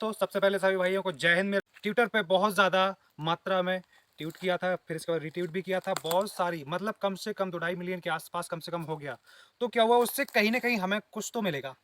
तो सबसे पहले सभी भाइयों को जय हिंद। में ट्विटर पे बहुत ज़्यादा मात्रा में ट्वीट किया था, फिर इसके बाद रिट्वीट भी किया था बहुत सारी, मतलब कम से कम 2-2.5 मिलियन के आसपास कम से कम हो गया। तो क्या हुआ, उससे कहीं ना कहीं हमें कुछ तो मिलेगा,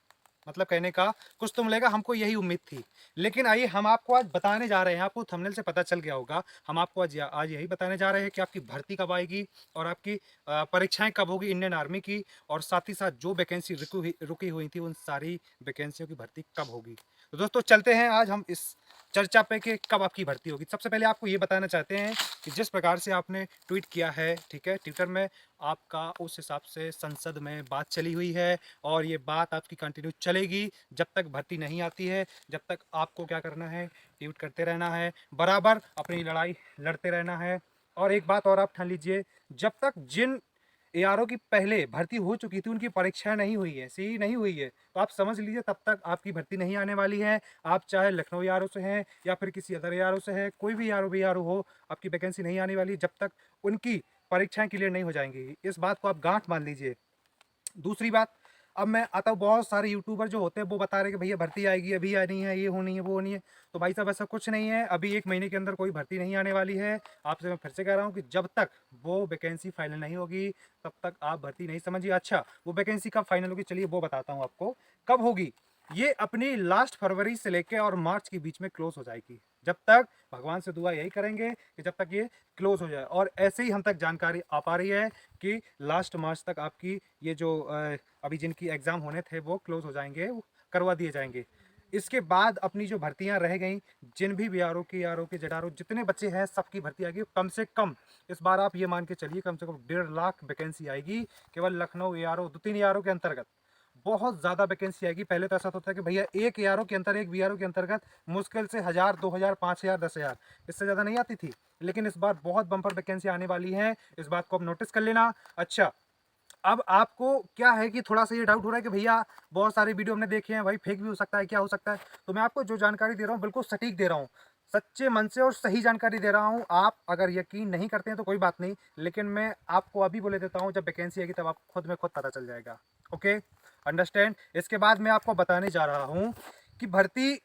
मतलब कहने का कुछ तो मिलेगा, हमको यही उम्मीद थी। लेकिन आइए हम आपको आज बताने जा रहे हैं, आपको थंबनेल से पता चल गया होगा, हम आपको आज यही बताने जा रहे हैं कि आपकी भर्ती कब आएगी और आपकी परीक्षाएं कब होगी इंडियन आर्मी की, और साथ ही साथ जो वैकेंसी रुकी हुई थी उन सारी वैकेंसियों की भर्ती कब होगी। तो दोस्तों चलते हैं आज हम इस चर्चा पे कि कब आपकी भर्ती होगी। सबसे पहले आपको ये बताना चाहते हैं कि जिस प्रकार से आपने ट्वीट किया है, ठीक है, ट्विटर में, आपका उस हिसाब से संसद में बात चली हुई है और ये बात आपकी कंटिन्यू चलेगी जब तक भर्ती नहीं आती है। जब तक आपको क्या करना है, ट्वीट करते रहना है, बराबर अपनी लड़ाई लड़ते रहना है। और एक बात और आप ठान लीजिए, जब तक जिन एआरओ की पहले भर्ती हो चुकी थी उनकी परीक्षा नहीं हुई है, सी नहीं हुई है, तो आप समझ लीजिए तब तक आपकी भर्ती नहीं आने वाली है। आप चाहे लखनऊ एआरओ से हैं या फिर किसी अदर एआरओ से है, कोई भी एआरओ हो, आपकी वैकेंसी नहीं आने वाली जब तक उनकी परीक्षाएं क्लियर नहीं हो जाएंगी। इस बात को आप गांठ मान लीजिए। दूसरी बात, अब मैं आता हूँ, बहुत सारे यूट्यूबर जो होते हैं वो बता रहे हैं कि भैया भर्ती आएगी, अभी आनी है, ये होनी है, वो होनी है। तो भाई साहब ऐसा कुछ नहीं है, अभी 1 महीने के अंदर कोई भर्ती नहीं आने वाली है। आपसे मैं फिर से कह रहा हूँ कि जब तक वो वैकेंसी फाइनल नहीं होगी तब तक आप भर्ती नहीं समझिए। अच्छा, वो वैकेंसी कब फाइनल होगी, चलिए वो बताता हूँ आपको कब होगी। ये अपनी लास्ट फरवरी से लेके और मार्च के बीच में क्लोज हो जाएगी। जब तक, भगवान से दुआ यही करेंगे कि जब तक ये क्लोज हो जाए, और ऐसे ही हम तक जानकारी आ पा रही है कि लास्ट मार्च तक आपकी ये जो अभी जिनकी एग्जाम होने थे वो क्लोज हो जाएंगे, वो करवा दिए जाएंगे। इसके बाद अपनी जो भर्तियां रह गई, जिन भी बीआरओ की, आरओ के, जेडआरओ जितने बच्चे हैं सबकी भर्ती आएगी। कम से कम इस बार आप ये मान के चलिए कम से कम 1.5 लाख वैकेंसी आएगी केवल लखनऊ एआरओ, 2-3 एआरओ के अंतर्गत। बहुत ज़्यादा वैकेंसी आएगी। पहले तो ऐसा होता है कि भैया एक एआरओ के अंतर, एक बीआरओ के अंतर्गत मुश्किल से 1000, 2000, 5000, 10,000, इससे ज़्यादा नहीं आती थी। लेकिन इस बार बहुत बम्पर वैकेंसी आने वाली है, इस बात को आप नोटिस कर लेना। अच्छा, अब आपको क्या है कि थोड़ा सा ये डाउट हो रहा है कि भैया बहुत सारे वीडियो हमने देखे हैं भाई, फेक भी हो सकता है, क्या हो सकता है। तो मैं आपको जो जानकारी दे रहा हूँ बिल्कुल सटीक दे रहा हूँ, सच्चे मन से और सही जानकारी दे रहा हूँ। आप अगर यकीन नहीं करते हैं तो कोई बात नहीं, लेकिन मैं आपको अभी बोले देता हूँ, जब वैकेंसी आएगी तब आपको खुद में खुद पता चल जाएगा। Okay, understand. इसके बाद मैं आपको बताने जा रहा हूँ कि भर्ती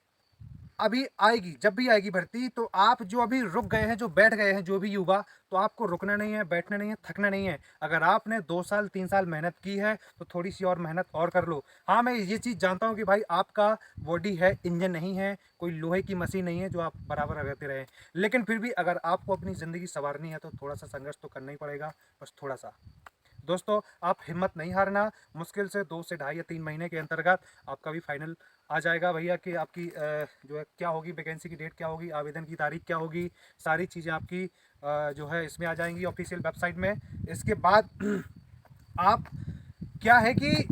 अभी आएगी, जब भी आएगी भर्ती, तो आप जो अभी रुक गए हैं, जो बैठ गए हैं, जो भी युवा, तो आपको रुकना नहीं है, बैठना नहीं है, थकना नहीं है। अगर आपने 2 साल 3 साल मेहनत की है तो थोड़ी सी और मेहनत और कर लो। हाँ, मैं ये चीज़ जानता हूँ कि भाई आपका बॉडी है, इंजन नहीं है, कोई लोहे की मशीन नहीं है जो आप बराबर रहते रहे। लेकिन फिर भी अगर आपको अपनी ज़िंदगी संवारनी है तो थोड़ा सा संघर्ष तो करना ही पड़ेगा, बस थोड़ा सा। दोस्तों आप हिम्मत नहीं हारना, मुश्किल से 2 से ढाई या 3 महीने के अंतर्गत आपका भी फाइनल आ जाएगा भैया कि आपकी जो है क्या होगी, वैकेंसी की डेट क्या होगी, आवेदन की तारीख क्या होगी, सारी चीज़ें आपकी जो है इसमें आ जाएंगी ऑफिशियल वेबसाइट में। इसके बाद आप, क्या है कि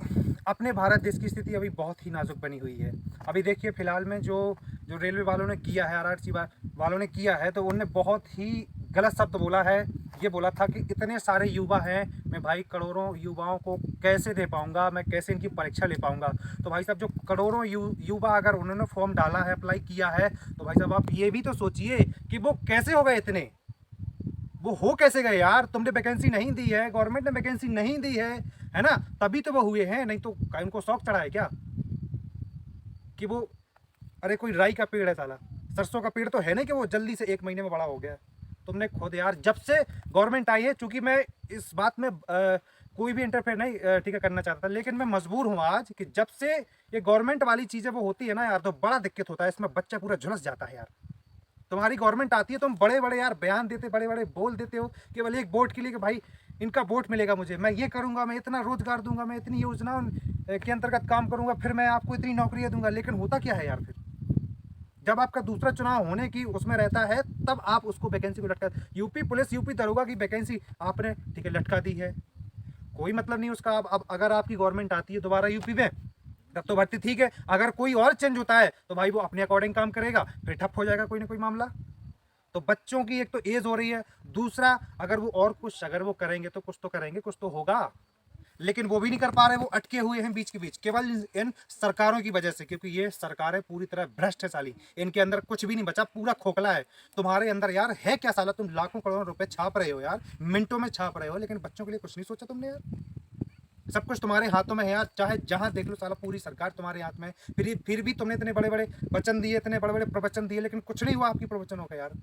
अपने भारत देश की स्थिति अभी बहुत ही नाजुक बनी हुई है। अभी देखिए फिलहाल में जो जो रेलवे वालों ने किया है, आरआरसी वालों ने किया है, तो उन्होंने बहुत ही गलत शब्द बोला है। ये बोला था कि इतने सारे युवा हैं, मैं भाई करोड़ों युवाओं को कैसे दे पाऊंगा, मैं कैसे इनकी परीक्षा ले पाऊंगा। तो भाई साहब जो करोड़ों युवा अगर उन्होंने फॉर्म डाला है, अप्लाई किया है, तो भाई साहब आप ये भी तो सोचिए कि वो कैसे हो गए इतने, वो हो कैसे गए यार। तुमने वैकेंसी नहीं दी है, गवर्नमेंट ने वैकेंसी नहीं दी है ना, तभी तो वो हुए हैं। नहीं तो उनको शौक चढ़ा है क्या कि वो, अरे कोई राई का पेड़ है साला, सरसों का पेड़ तो है नहीं कि वो जल्दी से 1 महीने में बड़ा हो गया। तुमने खुद यार, जब से गवर्नमेंट आई है, चूंकि मैं इस बात में कोई भी इंटरफेयर नहीं ठीक है करना चाहता, लेकिन मैं मजबूर हूँ आज कि जब से ये गवर्नमेंट वाली चीज़ें वो होती है ना यार, तो बड़ा दिक्कत होता है इसमें, बच्चा पूरा झुलस जाता है यार। तुम्हारी गवर्नमेंट आती है, तुम बड़े बड़े यार बयान देते, बड़े बड़े बोल देते हो केवल एक वोट के लिए कि भाई इनका वोट मिलेगा मुझे, मैं ये करूंगा, मैं इतना रोजगार दूंगा, मैं इतनी योजनाओं के अंतर्गत काम करूंगा, फिर मैं आपको इतनी नौकरियां दूंगा। लेकिन होता क्या है यार, फिर जब आपका दूसरा चुनाव होने की उसमें रहता है तब आप उसको वैकेंसी को लटका, यूपी पुलिस, यूपी दरोगा की वैकेंसी आपने ठीक है लटका दी है, कोई मतलब नहीं उसका। अब अगर आपकी गवर्नमेंट आती है दोबारा यूपी में, तब तो भर्ती ठीक है। अगर कोई और चेंज होता है तो भाई वो अपने अकॉर्डिंग काम करेगा, फिर ठप हो जाएगा कोई ना कोई मामला। तो बच्चों की एक तो एज हो रही है, दूसरा अगर वो और कुछ अगर वो करेंगे तो कुछ तो करेंगे, कुछ तो होगा। लेकिन वो भी नहीं कर पा रहे, वो अटके हुए हैं बीच के बीच, केवल इन सरकारों की वजह से, क्योंकि ये सरकारें पूरी तरह भ्रष्ट है साली, इनके अंदर कुछ भी नहीं बचा, पूरा खोखला है। तुम्हारे अंदर यार है क्या साला, तुम लाखों करोड़ों रुपए छाप रहे हो यार, मिनटों में छाप रहे हो, लेकिन बच्चों के लिए कुछ नहीं सोचा तुमने यार। सब कुछ तुम्हारे हाथों में है यार, चाहे जहां देख लो साला पूरी सरकार तुम्हारे हाथ में है। फिर भी तुमने इतने बड़े बड़े वचन दिए, इतने बड़े बड़े प्रवचन दिए, लेकिन कुछ नहीं हुआ आपकी प्रवचनों का यार।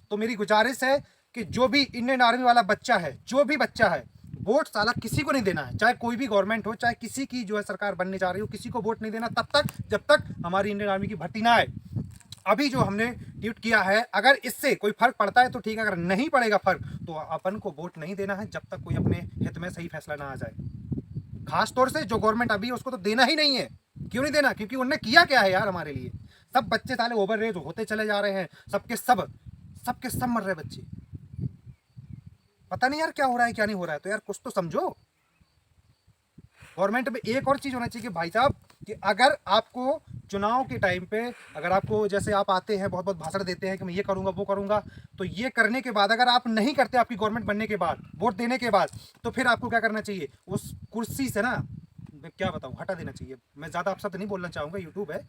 तो मेरी गुजारिश है कि जो भी इंडियन आर्मी वाला बच्चा है, जो भी बच्चा है, वोट साला किसी को नहीं देना है, चाहे कोई भी गवर्नमेंट हो, चाहे किसी की जो है सरकार बनने जा रही हो, किसी को वोट नहीं देना तब तक जब तक हमारी इंडियन आर्मी की भर्ती ना आए। अभी जो हमने ट्वीट किया है, अगर इससे कोई फर्क पड़ता है तो ठीक है, अगर नहीं पड़ेगा फर्क तो अपन को वोट नहीं देना है जब तक कोई अपने हित में सही फैसला ना आ जाए। खास तौर से जो गवर्नमेंट अभी है उसको तो देना ही नहीं है। क्यों नहीं देना? क्योंकि उन्होंने किया क्या है यार हमारे लिए। सब बच्चे साले ओवर रेज होते चले जा रहे हैं, सबके सब मर रहे बच्चे। पता नहीं यार क्या हो रहा है क्या नहीं हो रहा है, तो यार कुछ तो समझो। गवर्नमेंट में एक और चीज होना चाहिए कि भाई साहब, कि अगर आपको चुनाव के टाइम पे, अगर आपको जैसे आप आते हैं बहुत बहुत भाषण देते हैं कि मैं ये करूंगा वो करूंगा, तो ये करने के बाद अगर आप नहीं करते आपकी गवर्नमेंट बनने के बाद, वोट देने के बाद, तो फिर आपको क्या करना चाहिए? उस कुर्सी से ना, मैं क्या बताऊं, हटा देना चाहिए। मैं ज्यादा आप शब्द नहीं बोलना चाहूंगा, यूट्यूब है,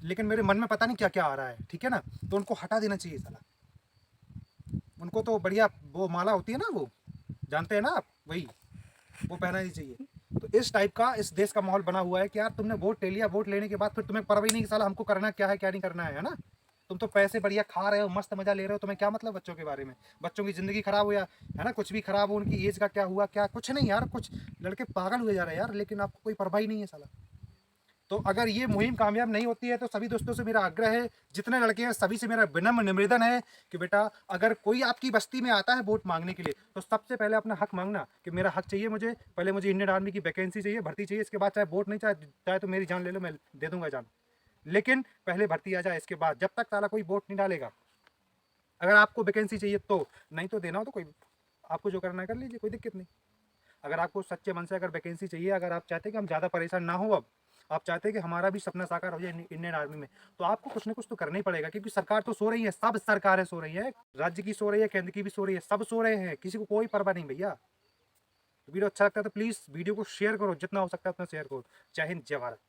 लेकिन मेरे मन में पता नहीं क्या क्या आ रहा है, ठीक है ना, तो उनको हटा देना चाहिए साला। उनको तो बढ़िया वो माला होती है ना, वो जानते हैं ना आप, वही वो पहनानी चाहिए। तो इस टाइप का इस देश का माहौल बना हुआ है कि यार तुमने वोट ले लिया, वोट लेने के बाद फिर तुम्हें परवाही नहीं कि साला हमको करना क्या है क्या नहीं करना है ना। तुम तो पैसे बढ़िया खा रहे हो, मस्त मजा ले रहे हो, तुम्हें क्या मतलब बच्चों के बारे में? बच्चों की जिंदगी खराब हो या है ना, कुछ भी खराब हो, उनकी एज का क्या हुआ, क्या कुछ नहीं यार, कुछ लड़के पागल हुए जा रहे हैं यार, लेकिन आपको कोई परवाही नहीं है साला। तो अगर ये मुहिम कामयाब नहीं होती है तो सभी दोस्तों से मेरा आग्रह है, जितने लड़के हैं सभी से मेरा विनम्र निवेदन है कि बेटा, अगर कोई आपकी बस्ती में आता है वोट मांगने के लिए, तो सबसे पहले अपना हक मांगना कि मेरा हक चाहिए, मुझे पहले मुझे इंडियन आर्मी की वैकेंसी चाहिए, भर्ती चाहिए, इसके बाद चाहे वोट नहीं, चाहे तो मेरी जान ले लो, मैं दे दूंगा जान, लेकिन पहले भर्ती आ जाए। इसके बाद जब तक साला कोई वोट नहीं डालेगा, अगर आपको वैकेंसी चाहिए तो, नहीं तो देना हो तो कोई, आपको जो करना है कर लीजिए, कोई दिक्कत नहीं। अगर आपको सच्चे मन से अगर वैकेंसी चाहिए, अगर आप चाहते हैं कि हम ज़्यादा परेशान ना हो, अब आप चाहते हैं कि हमारा भी सपना साकार हो जाए इंडियन आर्मी में, तो आपको कुछ ना कुछ तो करना ही पड़ेगा, क्योंकि सरकार तो सो रही है, सब सरकारें सो रही है, राज्य की सो रही है, केंद्र की भी सो रही है, सब सो रहे हैं, किसी को कोई परवाह नहीं भैया। तो वीडियो अच्छा लगता है तो प्लीज़ वीडियो को शेयर करो, जितना हो सकता है उतना शेयर करो। जय हिंद, जय भारत।